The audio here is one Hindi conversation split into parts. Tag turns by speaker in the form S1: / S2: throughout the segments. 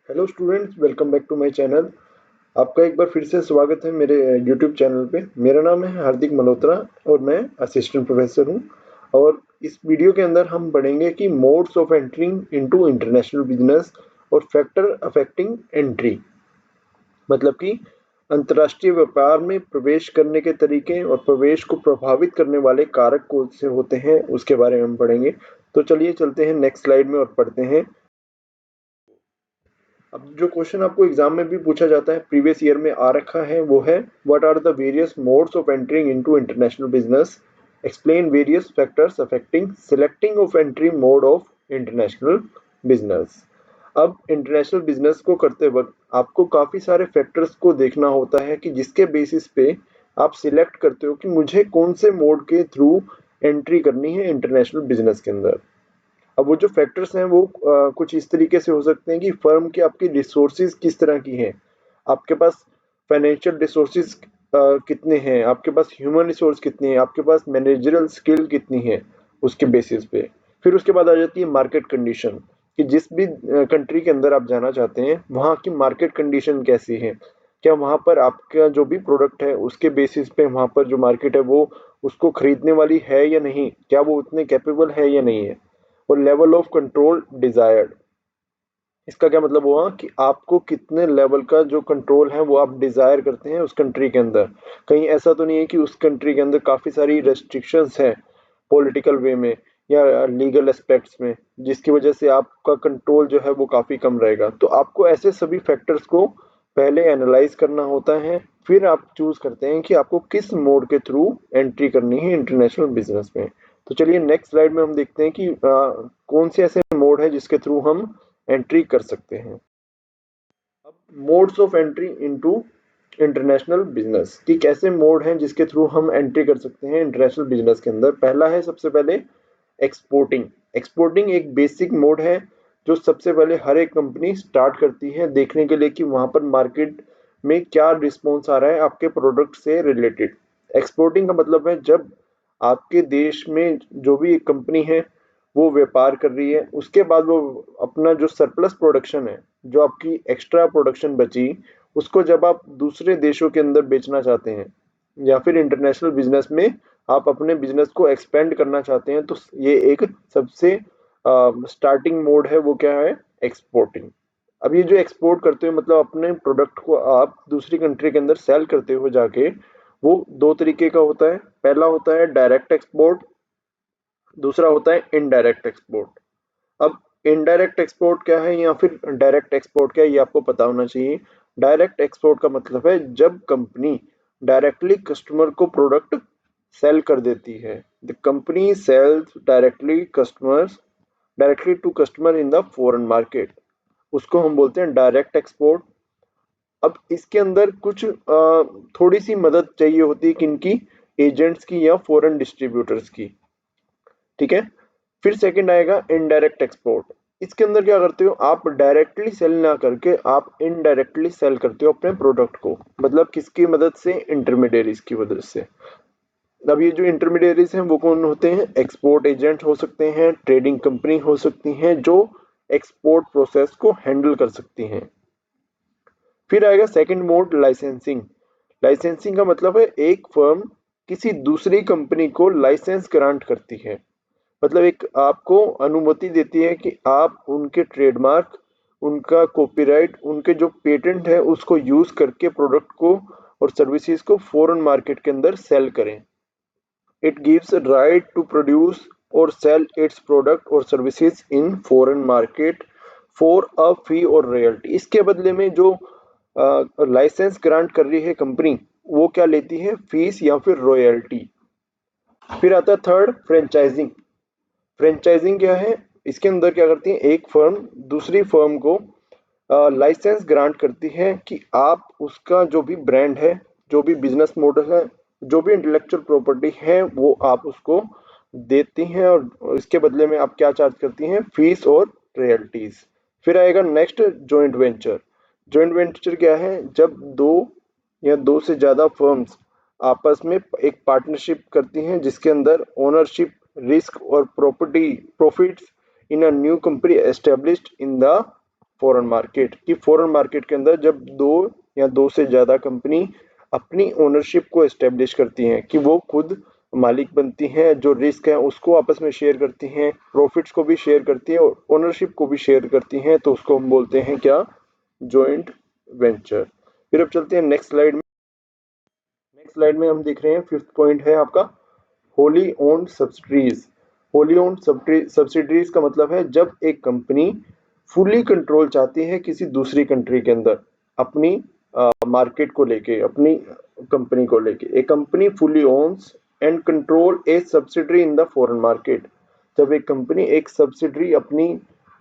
S1: Hello students, welcome back to my channel. आपका एक बार फिर से स्वागत है मेरे यूट्यूब चैनल पे। मेरा नाम है हार्दिक मल्होत्रा और मैं असिस्टेंट प्रोफेसर हूँ। और इस वीडियो के अंदर हम पढ़ेंगे कि modes of entering into international business और फैक्टर अफेक्टिंग एंट्री, मतलब कि अंतर्राष्ट्रीय व्यापार में प्रवेश करने के तरीके और प्रवेश को प्रभावित करने वाले कारक कौन से होते हैं उसके बारे में हम पढ़ेंगे। तो चलिए चलते हैं नेक्स्ट स्लाइड में और पढ़ते हैं। अब जो क्वेश्चन आपको एग्जाम में भी पूछा जाता है, प्रीवियस ईयर में आ रखा है, वो है what are the various modes of entering into international business, explain various factors affecting selecting of entry mode of international business. अब इंटरनेशनल बिजनेस को करते वक्त आपको काफी सारे फैक्टर्स को देखना होता है कि जिसके बेसिस पे आप सिलेक्ट करते हो कि मुझे कौन से मोड के थ्रू एंट्री करनी है इंटरनेशनल बिजनेस के अंदर। अब वो जो फैक्टर्स हैं वो कुछ इस तरीके से हो सकते हैं कि फर्म की आपकी रिसोर्सेज किस तरह की हैं, आपके पास फाइनेंशियल रिसोर्सेज कितने हैं, आपके पास ह्यूमन रिसोर्स कितनी है, आपके पास मैनेजरल स्किल कितनी है, उसके बेसिस पे। फिर उसके बाद आ जाती है मार्केट कंडीशन, कि जिस भी कंट्री के अंदर आप जाना चाहते हैं वहाँ की मार्केट कंडीशन कैसी है, क्या वहाँ पर आपका जो भी प्रोडक्ट है उसके बेसिस पे वहाँ पर जो मार्केट है वो उसको खरीदने वाली है या नहीं, क्या वो उतने कैपेबल है या नहीं है। और लेवल ऑफ कंट्रोल डिजायर्ड, इसका क्या मतलब हुआ कि आपको कितने लेवल का जो कंट्रोल है वो आप डिजायर करते हैं उस कंट्री के अंदर। कहीं ऐसा तो नहीं है कि उस कंट्री के अंदर काफी सारी रेस्ट्रिक्शंस हैं पॉलिटिकल वे में या लीगल एस्पेक्ट्स में, जिसकी वजह से आपका कंट्रोल जो है वो काफी कम रहेगा। तो आपको ऐसे सभी फैक्टर्स को पहले एनालाइज करना होता है, फिर आप चूज करते हैं कि आपको किस मोड के थ्रू एंट्री करनी है इंटरनेशनल बिजनेस में। तो चलिए नेक्स्ट स्लाइड में हम देखते हैं कि कौन से ऐसे मोड है जिसके थ्रू हम एंट्री कर सकते हैं। अब modes of entry into international business की कैसे मोड हैं जिसके थ्रू हम एंट्री कर सकते हैं इंटरनेशनल बिजनेस के अंदर। पहला है सबसे पहले एक्सपोर्टिंग। एक्सपोर्टिंग एक बेसिक मोड है जो सबसे पहले हर एक कंपनी स्टार्ट करती है देखने के लिए कि वहां पर मार्केट में क्या रिस्पॉन्स आ रहा है आपके प्रोडक्ट से रिलेटेड। एक्सपोर्टिंग का मतलब है जब आपके देश में जो भी एक कंपनी है वो व्यापार कर रही है, उसके बाद वो अपना जो सरप्लस प्रोडक्शन है, जो आपकी एक्स्ट्रा प्रोडक्शन बची, उसको जब आप दूसरे देशों के अंदर बेचना चाहते हैं या फिर इंटरनेशनल बिजनेस में आप अपने बिजनेस को एक्सपेंड करना चाहते हैं, तो ये एक सबसे स्टार्टिंग मोड है, वो क्या है, एक्सपोर्टिंग। अब ये जो एक्सपोर्ट करते हो मतलब अपने प्रोडक्ट को आप दूसरी कंट्री के अंदर सेल करते हो जाके, वो दो तरीके का होता है। पहला होता है डायरेक्ट एक्सपोर्ट, दूसरा होता है इनडायरेक्ट एक्सपोर्ट। अब इनडायरेक्ट एक्सपोर्ट क्या है या फिर डायरेक्ट एक्सपोर्ट क्या है ये आपको पता होना चाहिए। डायरेक्ट एक्सपोर्ट का मतलब है जब कंपनी डायरेक्टली कस्टमर को प्रोडक्ट सेल कर देती है। The company sells directly to customer in the foreign market, उसको हम बोलते हैं डायरेक्ट एक्सपोर्ट। अब इसके अंदर कुछ थोड़ी सी मदद चाहिए होती है किनकी, एजेंट्स की या फॉरेन डिस्ट्रीब्यूटर्स की। ठीक है। फिर सेकंड आएगा इनडायरेक्ट एक्सपोर्ट। इसके अंदर क्या करते हो, आप डायरेक्टली सेल ना करके आप इनडायरेक्टली सेल करते हो अपने प्रोडक्ट को, मतलब किसकी मदद से, इंटरमीडियरीज की मदद से। अब ये जो इंटरमीडियरीज हैं वो कौन होते हैं, एक्सपोर्ट एजेंट हो सकते हैं, ट्रेडिंग कंपनी हो सकती हैं जो एक्सपोर्ट प्रोसेस को हैंडल कर सकती हैं। फिर आएगा सेकंड मोड, लाइसेंसिंग। लाइसेंसिंग का मतलब है एक फर्म किसी दूसरी कंपनी को लाइसेंस ग्रांट करती है, मतलब एक आपको अनुमति देती है कि आप उनके ट्रेडमार्क, उनका कॉपीराइट, उनके जो पेटेंट है उसको यूज करके प्रोडक्ट को और सर्विसेज को फॉरेन मार्केट के अंदर सेल करें। It gives right to produce or sell its product or services in foreign market for a fee or royalty. इसके बदले में जो लाइसेंस ग्रांट कर रही है कंपनी, वो क्या लेती है, फीस या फिर रॉयल्टी। फिर आता है थर्ड, फ्रेंचाइजिंग। फ्रेंचाइजिंग क्या है, इसके अंदर क्या करती है, एक फर्म दूसरी फर्म को लाइसेंस ग्रांट करती है कि आप उसका जो भी ब्रांड है, जो भी बिजनेस मॉडल है, जो भी इंटेलेक्चुअल प्रॉपर्टी है वो आप उसको देती हैं और इसके बदले में आप क्या चार्ज करती हैं, फीस और रॉयल्टीज। फिर आएगा next, joint venture. Joint venture क्या है, जब दो या दो से ज्यादा फर्म्स आपस में एक पार्टनरशिप करती हैं जिसके अंदर ओनरशिप, रिस्क और property profits in a new company established in the foreign market, कि फॉरेन मार्केट के अंदर जब दो या दो से ज़्यादा कंपनी अपनी ओनरशिप को एस्टेब्लिश करती हैं, कि वो खुद मालिक बनती हैं, जो रिस्क है उसको आपस में शेयर करती हैं, प्रॉफिट्स को भी शेयर करती हैं और ओनरशिप को भी शेयर करती हैं, तो उसको हम बोलते हैं क्या, जॉइंट वेंचर। फिर अब चलते हैं नेक्स्ट स्लाइड में। नेक्स्ट स्लाइड में हम देख रहे हैं फिफ्थ पॉइंट है आपका wholly owned subsidies. Wholly owned subsidies का मतलब है जब एक कंपनी फुली कंट्रोल चाहती है किसी दूसरी कंट्री के अंदर अपनी मार्केट को लेके, अपनी कंपनी को लेके। A company fully owns and control a subsidiary in the foreign market. जब एक कंपनी एक सब्सिडरी अपनी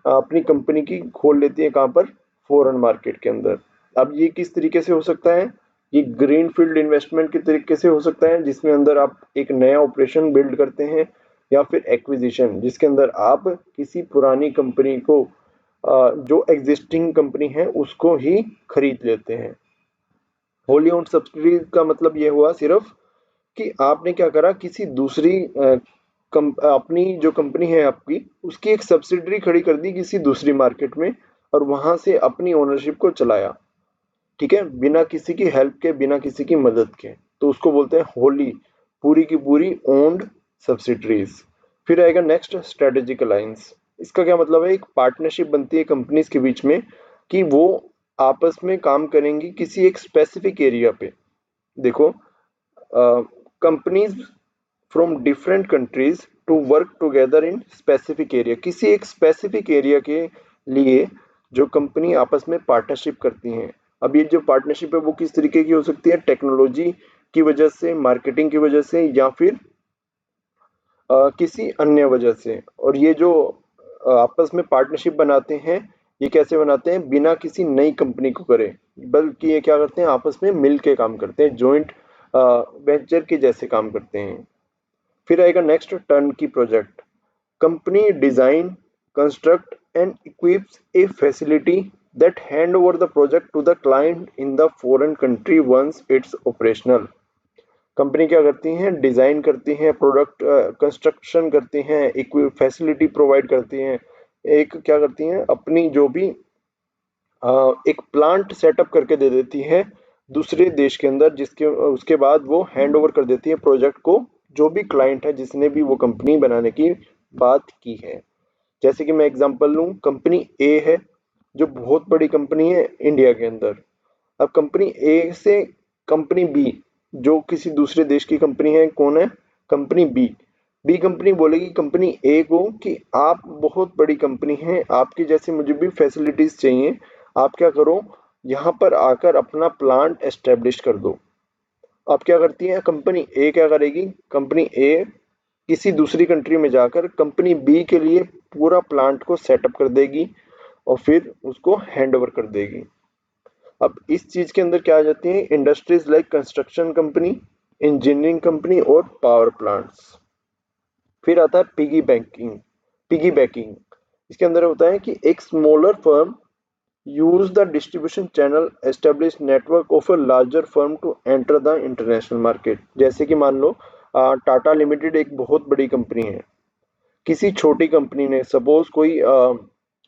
S1: अपनी कंपनी की खोल लेती है, कहाँ पर, फॉरेन मार्केट के अंदर। अब ये किस तरीके से हो सकता है, ये ग्रीन फील्ड इन्वेस्टमेंट के तरीके से हो सकता है, जिसमें अंदर आप एक नया ऑपरेशन बिल्ड करते हैं, या फिर एक्विजिशन जिसके अंदर आप किसी पुरानी कंपनी को जो एग्जिस्टिंग कंपनी है उसको ही खरीद लेते हैं। होली ओन्ड सब्सिडरी का मतलब ये हुआ सिर्फ कि आपने क्या करा, किसी दूसरी अपनी जो कंपनी है आपकी उसकी एक सब्सिडरी खड़ी कर दी किसी दूसरी मार्केट में और वहां से अपनी ओनरशिप को चलाया, ठीक है, बिना किसी की हेल्प के, बिना किसी की मदद के। तो उसको बोलते हैं होली, पूरी की पूरी ओन्ड सब्सिडरीज। फिर आएगा नेक्स्ट स्ट्रेटेजिक अलायंस। इसका क्या मतलब है, एक पार्टनरशिप बनती है कंपनीज के बीच में कि वो आपस में काम करेंगी किसी एक स्पेसिफिक एरिया पे। देखो, companies from different countries to work together in specific area, किसी एक स्पेसिफिक एरिया के लिए जो कंपनी आपस में पार्टनरशिप करती हैं। अब ये जो पार्टनरशिप है वो किस तरीके की हो सकती है, टेक्नोलॉजी की वजह से, मार्केटिंग की वजह से, या फिर किसी अन्य वजह से। और ये जो आपस में पार्टनरशिप बनाते हैं, ये कैसे बनाते हैं, बिना किसी नई कंपनी को करे, बल्कि ये क्या करते हैं, आपस में मिल के काम करते हैं, जॉइंट वेंचर के जैसे काम करते हैं। फिर आएगा next turnkey project. Company design, construct and equips a facility that hand over the project to the client in the foreign country once it's operational. Company क्या करती हैं, डिजाइन करती हैं, प्रोडक्ट कंस्ट्रक्शन करती हैं, इक्विप फैसिलिटी प्रोवाइड करती हैं, एक क्या करती हैं, अपनी जो भी एक प्लांट सेटअप करके दे देती है दूसरे देश के अंदर, जिसके उसके बाद वो हैंड ओवर कर देती है प्रोजेक्ट को जो भी क्लाइंट है जिसने भी वो कंपनी बनाने की बात की है। जैसे कि मैं एग्जांपल लूं, कंपनी ए है जो बहुत बड़ी कंपनी है इंडिया के अंदर। अब कंपनी ए से कंपनी बी जो किसी दूसरे देश की कंपनी है, कौन है, कंपनी बी। बी कंपनी बोलेगी कंपनी ए को कि आप बहुत बड़ी कंपनी है, आपकी जैसे मुझे भी फैसिलिटीज चाहिए, आप क्या करो, यहाँ पर आकर अपना प्लांट एस्टेब्लिश कर दो। अब क्या करती है कंपनी ए, क्या करेगी, कंपनी ए किसी दूसरी कंट्री में जाकर कंपनी बी के लिए पूरा प्लांट को सेटअप कर देगी और फिर उसको हैंड ओवर कर देगी। अब इस चीज के अंदर क्या आ जाती है, industries like construction company, engineering company और पावर प्लांट्स। फिर आता है पिगी बैंकिंग, पिगी बैकिंग। इसके अंदर होता है कि एक smaller firm use the distribution channel establish network of a larger firm to enter the international market. जैसे कि मान लो टाटा लिमिटेड एक बहुत बड़ी कंपनी है, किसी छोटी कंपनी ने, सपोज कोई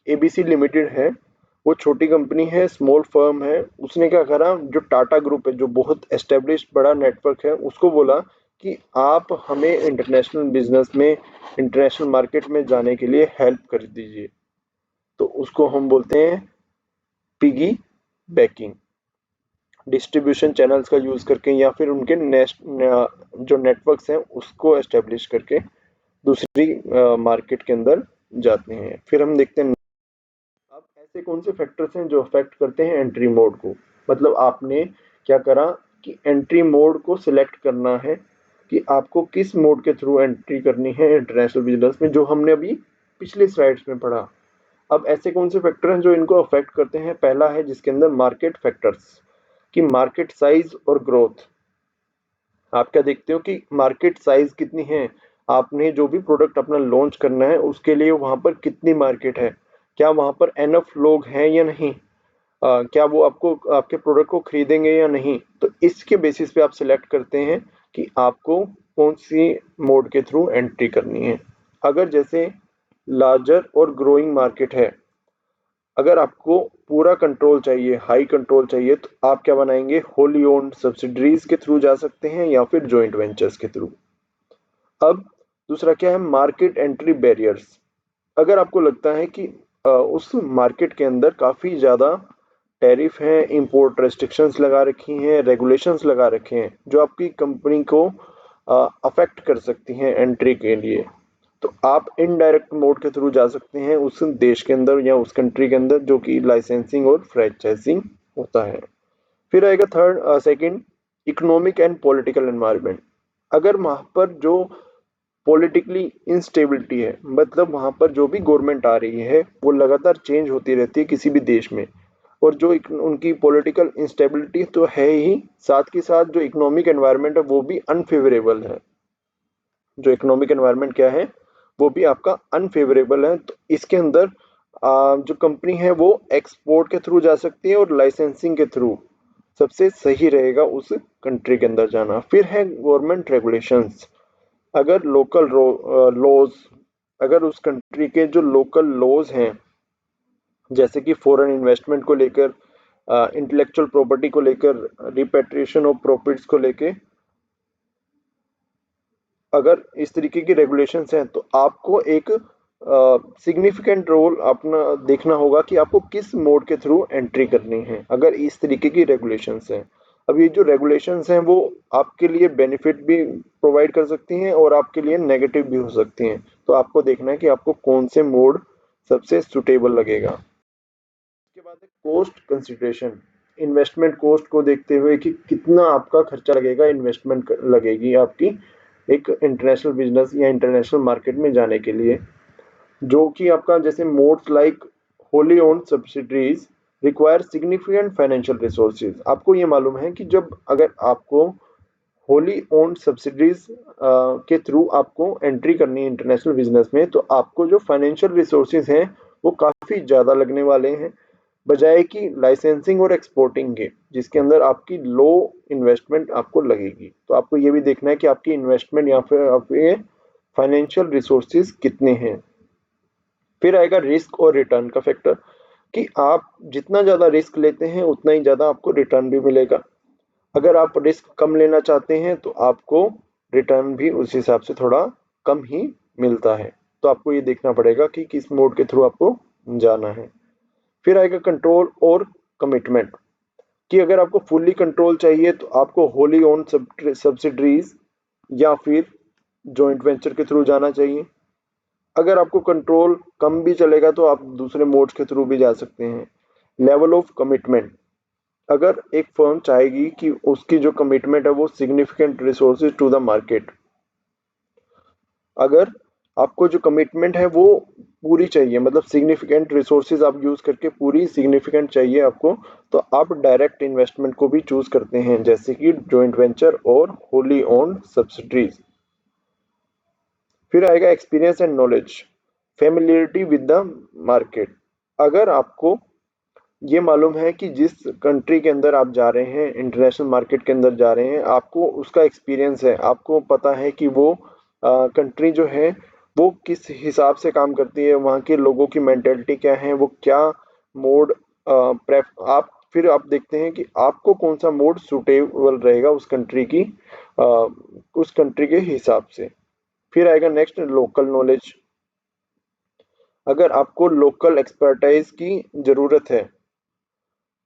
S1: एबीसी लिमिटेड है, वो छोटी कंपनी है, स्मॉल फर्म है, उसने क्या करा, जो टाटा ग्रुप है जो बहुत एस्टेब्लिश्ड बड़ा नेटवर्क है, उसको बोला कि आप हमें इंटरनेशनल बिजनेस में, इंटरनेशनल मार्केट में जाने के लिए हेल्प कर दीजिए। तो उसको हम बोलते हैं पिगी बैकिंग, डिस्ट्रीब्यूशन चैनल्स का यूज करके या फिर उनके जो नेटवर्क्स हैं उसको एस्टेब्लिश करके दूसरी मार्केट के अंदर जाते हैं। फिर हम देखते हैं अब ऐसे कौन से फैक्टर्स हैं जो अफेक्ट करते हैं एंट्री मोड को। मतलब आपने क्या करा कि एंट्री मोड को सिलेक्ट करना है कि आपको किस मोड के थ्रू एंट्री करनी है इंटरनेशनल बिजनेस में, जो हमने अभी पिछली स्लाइड्स में पढ़ा। अब ऐसे कौन से फैक्टर हैं जो इनको अफेक्ट करते हैं, पहला है जिसके अंदर मार्केट फैक्टर्स, कि मार्केट साइज और ग्रोथ। आप क्या देखते हो कि मार्केट साइज कितनी है, आपने जो भी प्रोडक्ट अपना लॉन्च करना है उसके लिए वहां पर कितनी मार्केट है, क्या वहां पर एनफ लोग हैं या नहीं, क्या वो आपको आपके प्रोडक्ट को खरीदेंगे या नहीं। तो इसके बेसिस पे आप सिलेक्ट करते हैं कि आपको कौन सी मोड के थ्रू एंट्री करनी है। अगर जैसे लार्जर और ग्रोइंग मार्केट है, अगर आपको पूरा कंट्रोल चाहिए, हाई कंट्रोल चाहिए, तो आप क्या बनाएंगे, होली ओन्ड सब्सिडरीज के थ्रू जा सकते हैं या फिर जॉइंट वेंचर्स के थ्रू। अब दूसरा क्या है, मार्केट एंट्री बैरियर्स। अगर आपको लगता है कि उस मार्केट के अंदर काफ़ी ज़्यादा टैरिफ हैं, इंपोर्ट रेस्ट्रिक्शंस लगा रखी हैं, रेगुलेशंस लगा रखे हैं जो आपकी कंपनी को अफेक्ट कर सकती हैं एंट्री के लिए, तो आप इनडायरेक्ट मोड के थ्रू जा सकते हैं उस देश के अंदर या उस कंट्री के अंदर जो कि लाइसेंसिंग और फ्रेंचाइजिंग होता है। फिर आएगा third second, economic and political environment. अगर वहाँ पर जो पॉलिटिकली इंस्टेबिलिटी है, मतलब वहाँ पर जो भी गवर्नमेंट आ रही है वो लगातार चेंज होती रहती है किसी भी देश में, और जो उनकी पॉलिटिकल इंस्टेबिलिटी तो है ही, साथ के साथ जो इकोनॉमिक एनवायरनमेंट है वो भी अनफेवरेबल है। जो इकोनॉमिक एनवायरनमेंट क्या है, वो भी आपका अनफेवरेबल है। तो इसके अंदर जो कंपनी है वो एक्सपोर्ट के थ्रू जा सकती है और लाइसेंसिंग के थ्रू सबसे सही रहेगा उस कंट्री के अंदर जाना। फिर है गवर्नमेंट रेगुलेशंस। अगर लोकल लॉज, अगर उस कंट्री के जो लोकल लॉज हैं, जैसे कि फॉरेन इन्वेस्टमेंट को लेकर, इंटेलेक्चुअल प्रॉपर्टी को लेकर, रिपेट्रिएशन ऑफ प्रॉफिट्स को लेकर, अगर इस तरीके की रेगुलेशंस हैं तो आपको एक सिग्निफिकेंट रोल अपना देखना होगा कि आपको किस मोड के थ्रू एंट्री करनी है अगर इस तरीके की रेगुलेशंस हैं। अब ये जो रेगुलेशंस हैं वो आपके लिए बेनिफिट भी प्रोवाइड कर सकती हैं और आपके लिए नेगेटिव भी हो सकती हैं, तो आपको देखना है कि आपको कौन से मोड सबसे सुटेबल लगेगा। उसके बाद है कॉस्ट कंसिडरेशन। इन्वेस्टमेंट कॉस्ट को देखते हुए कि कितना आपका खर्चा लगेगा, इन्वेस्टमेंट लगेगी आपकी एक इंटरनेशनल बिजनेस या इंटरनेशनल मार्केट में जाने के लिए, जो कि आपका जैसे modes like wholly owned subsidiaries require significant financial resources. आपको ये मालूम है कि जब अगर आपको होली ओन्ड सब्सिडरीज के थ्रू आपको एंट्री करनी है इंटरनेशनल बिजनेस में, तो आपको जो फाइनेंशियल रिसोर्सेज हैं वो काफ़ी ज़्यादा लगने वाले हैं बजाय कि लाइसेंसिंग और एक्सपोर्टिंग के, जिसके अंदर आपकी लो इन्वेस्टमेंट आपको लगेगी। तो आपको ये भी देखना है कि आपकी इन्वेस्टमेंट या फिर आपके फाइनेंशियल रिसोर्सेज कितने हैं। फिर आएगा रिस्क और रिटर्न का फैक्टर, कि आप जितना ज़्यादा रिस्क लेते हैं उतना ही ज़्यादा आपको रिटर्न भी मिलेगा। अगर आप रिस्क कम लेना चाहते हैं तो आपको रिटर्न भी उस हिसाब से थोड़ा कम ही मिलता है। तो आपको ये देखना पड़ेगा कि किस मोड के थ्रू आपको जाना है। फिर आएगा कंट्रोल और कमिटमेंट, कि अगर आपको फुल्ली कंट्रोल चाहिए तो आपको होली ओन सब्सिडरीज या फिर जॉइंट वेंचर के थ्रू जाना चाहिए। अगर आपको कंट्रोल कम भी चलेगा तो आप दूसरे मोड्स के थ्रू भी जा सकते हैं। लेवल ऑफ कमिटमेंट, अगर एक फर्म चाहेगी कि उसकी जो कमिटमेंट है वो significant resources to the market, अगर आपको जो कमिटमेंट है वो पूरी चाहिए, मतलब सिग्निफिकेंट रिसोर्सेज आप यूज करके पूरी सिग्निफिकेंट चाहिए आपको, तो आप डायरेक्ट इन्वेस्टमेंट को भी चूज करते हैं जैसे कि जॉइंट वेंचर और होली ओन्ड सब्सिडरीज। फिर आएगा experience and knowledge, familiarity with the market. अगर आपको ये मालूम है कि जिस कंट्री के अंदर आप जा रहे हैं, इंटरनेशनल मार्केट के अंदर जा रहे हैं, आपको उसका एक्सपीरियंस है, आपको पता है कि वो कंट्री जो है वो किस हिसाब से काम करती है, वहाँ के लोगों की मेंटेलिटी क्या है, वो क्या मोड प्रेफ आप फिर आप देखते हैं कि आपको कौन सा मोड सूटेबल रहेगा उस कंट्री की उस कंट्री के हिसाब से। फिर आएगा नेक्स्ट लोकल नॉलेज। अगर आपको लोकल एक्सपर्टाइज की ज़रूरत है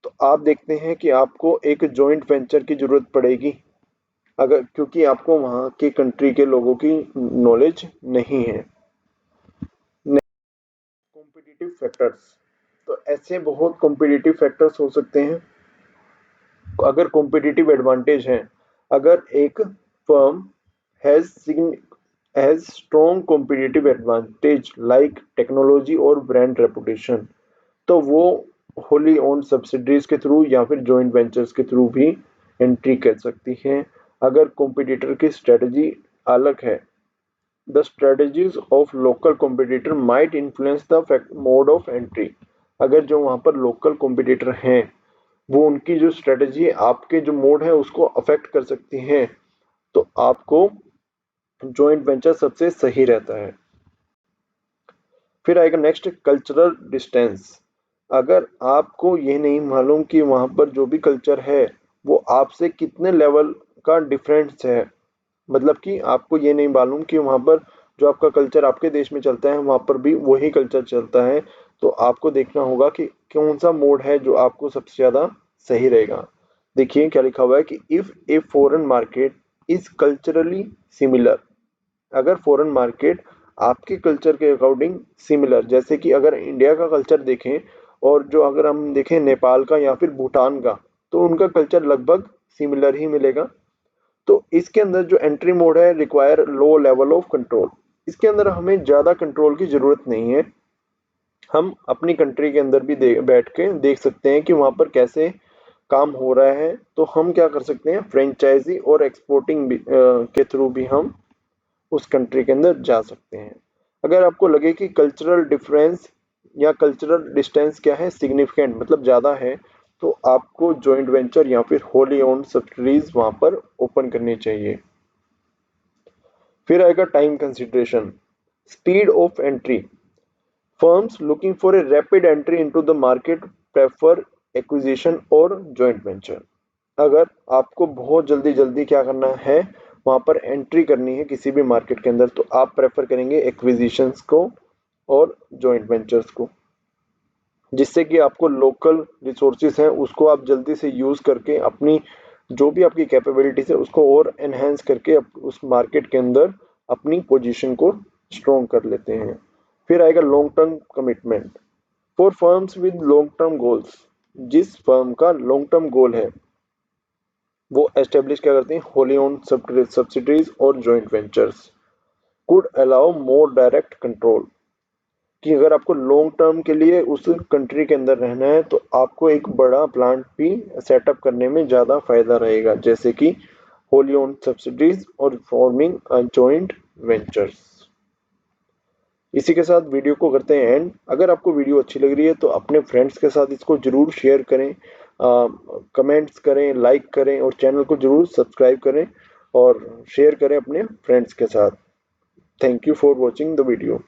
S1: तो आप देखते हैं कि आपको एक जॉइंट वेंचर की ज़रूरत पड़ेगी, अगर क्योंकि आपको वहाँ के कंट्री के लोगों की नॉलेज नहीं है। कॉम्पिटिटिव फैक्टर्स, तो ऐसे बहुत कॉम्पिटिटिव फैक्टर्स हो सकते हैं। अगर कॉम्पिटिटिव एडवांटेज हैं, अगर एक firm has has strong competitive advantage like technology और ब्रांड रेपुटेशन, तो वो होली ओन्ड सब्सिडरीज के थ्रू या फिर जॉइंट वेंचर्स के थ्रू भी एंट्री कर सकती हैं। अगर कॉम्पिटिटर की स्ट्रेटजी अलग है, the strategies of local competitor might influence the mode of entry. अगर जो वहाँ पर लोकल कॉम्पिटिटर हैं वो उनकी जो स्ट्रेटजी है आपके जो मोड है उसको अफेक्ट कर सकती हैं, तो आपको जॉइंट वेंचर सबसे सही रहता है। फिर आएगा नेक्स्ट कल्चरल डिस्टेंस। अगर आपको ये नहीं मालूम कि वहाँ पर जो भी कल्चर है वो आपसे कितने लेवल का डिफरेंस है, मतलब कि आपको ये नहीं मालूम कि वहाँ पर जो आपका कल्चर आपके देश में चलता है वहाँ पर भी वही कल्चर चलता है, तो आपको देखना होगा कि कौन सा मोड है जो आपको सबसे ज़्यादा सही रहेगा। देखिए क्या लिखा हुआ है कि if a foreign market is culturally similar, अगर फॉरेन मार्केट आपके कल्चर के अकॉर्डिंग सिमिलर, जैसे कि अगर इंडिया का कल्चर देखें और जो अगर हम देखें नेपाल का या फिर भूटान का, तो उनका कल्चर लगभग सिमिलर ही मिलेगा। तो इसके अंदर जो एंट्री मोड है require low level of control, इसके अंदर हमें ज़्यादा कंट्रोल की ज़रूरत नहीं है। हम अपनी कंट्री के अंदर भी बैठ के देख सकते हैं कि वहाँ पर कैसे काम हो रहा है, तो हम क्या कर सकते हैं, फ्रेंचाइजी और एक्सपोर्टिंग के थ्रू भी हम उस कंट्री के अंदर जा सकते हैं। अगर आपको लगे कि कल्चरल डिफरेंस या कल्चरल डिस्टेंस क्या है, सिग्निफिकेंट मतलब ज़्यादा है, तो आपको जॉइंट वेंचर या फिर होली ओन्ड सब्सिडीज वहाँ पर ओपन करनी चाहिए। फिर आएगा time consideration, speed of entry. Firms looking for a rapid entry into the market prefer acquisition और जॉइंट वेंचर। अगर आपको बहुत जल्दी जल्दी क्या करना है, वहाँ पर एंट्री करनी है किसी भी मार्केट के अंदर, तो आप प्रेफर करेंगे एक्विजिशंस को और जॉइंट वेंचर्स को, जिससे कि आपको लोकल रिसोर्सेज हैं उसको आप जल्दी से यूज़ करके अपनी जो भी आपकी कैपेबिलिटीज है उसको और एनहेंस करके उस मार्केट के अंदर अपनी पोजीशन को स्ट्रॉन्ग कर लेते हैं। फिर आएगा long term commitment for firms with long term goals. जिस फर्म का लॉन्ग टर्म गोल है वो एस्टेब्लिश क्या करते हैं, होली ओन्ड सब्सिडीज और joint ventures could allow more direct control, कि अगर आपको लॉन्ग टर्म के लिए उस कंट्री के अंदर रहना है तो आपको एक बड़ा प्लांट भी सेटअप करने में ज़्यादा फायदा रहेगा, जैसे कि होली ओन्ड सब्सिडीज और फॉर्मिंग जॉइंट वेंचर्स। इसी के साथ वीडियो को करते हैं एंड। अगर आपको वीडियो अच्छी लग रही है तो अपने फ्रेंड्स के साथ इसको ज़रूर शेयर करें, कमेंट्स करें, लाइक करें और चैनल को ज़रूर सब्सक्राइब करें और शेयर करें अपने फ्रेंड्स के साथ। Thank you for watching the video.